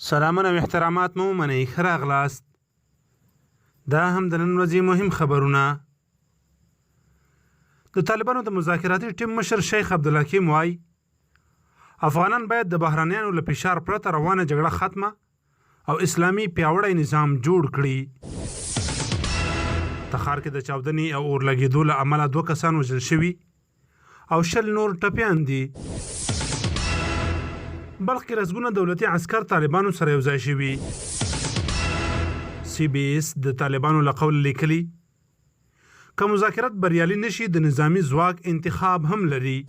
سلامونه او احترامات مو منئ، ښه راغلاست. دا هم د نن ورځې مهم خبرونه. د طالبانو د مذاکراتي ټیم مشر شیخ عبدالحکیم وایي افغانان باید د بهرنیانو له فشار پرته روانه جګړه ختمه او اسلامي پیاوړی نظام جوړ کړي. تخار کې د چاودنې او اور لګېدو له امله 2 کسان وژل شوي او 20 نور ټپیان دي. بلخ کې رزګونه دولتي عسکر طالبانو سره یو ځای شوي. CBS د طالبانو له قول لیکلي که مذاکرات بریالي نشي د نظامی ځواک انتخاب هم لري.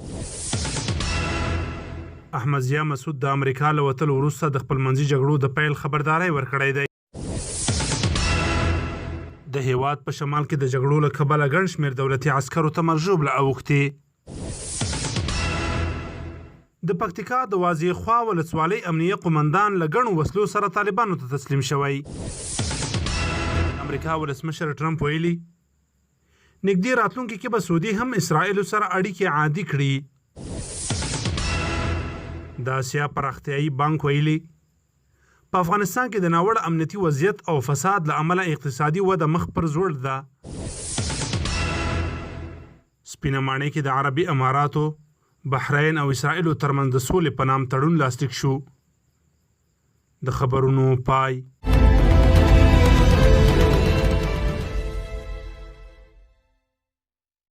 احمد ضیا مسعود د امریکا له وتلو وروسته د خپلمنځي جګړو د پیل خبرداری ورکړی دی. د هیواد په شمال کې د جګړو له کبله ګڼ شمېر دولتي عسکرو ته مرژوبله اوښتې. د پکتیکا د واضح خوا ولسوالۍ امنیه قومندان له ګڼو وسلو سره طالبانو ته تسلیم شوی. امریکا ولسمشر ټرمپ ویلي نږدې راتلونکي کې به سعودي هم اسرائیلو سره اړیکې عادي کړي. د اسیا پراختیایي بانک ویلي په افغانستان کې د ناوړه امنیتي وضعیت او فساد له امله اقتصادي وده مخ پر ځوړ ده. سپینه ماڼۍ کې د عربي اماراتو، بحرین او اسرائیلو ترمنځ د سولې په نام تړون لاسلیک شو. د خبرونو پای.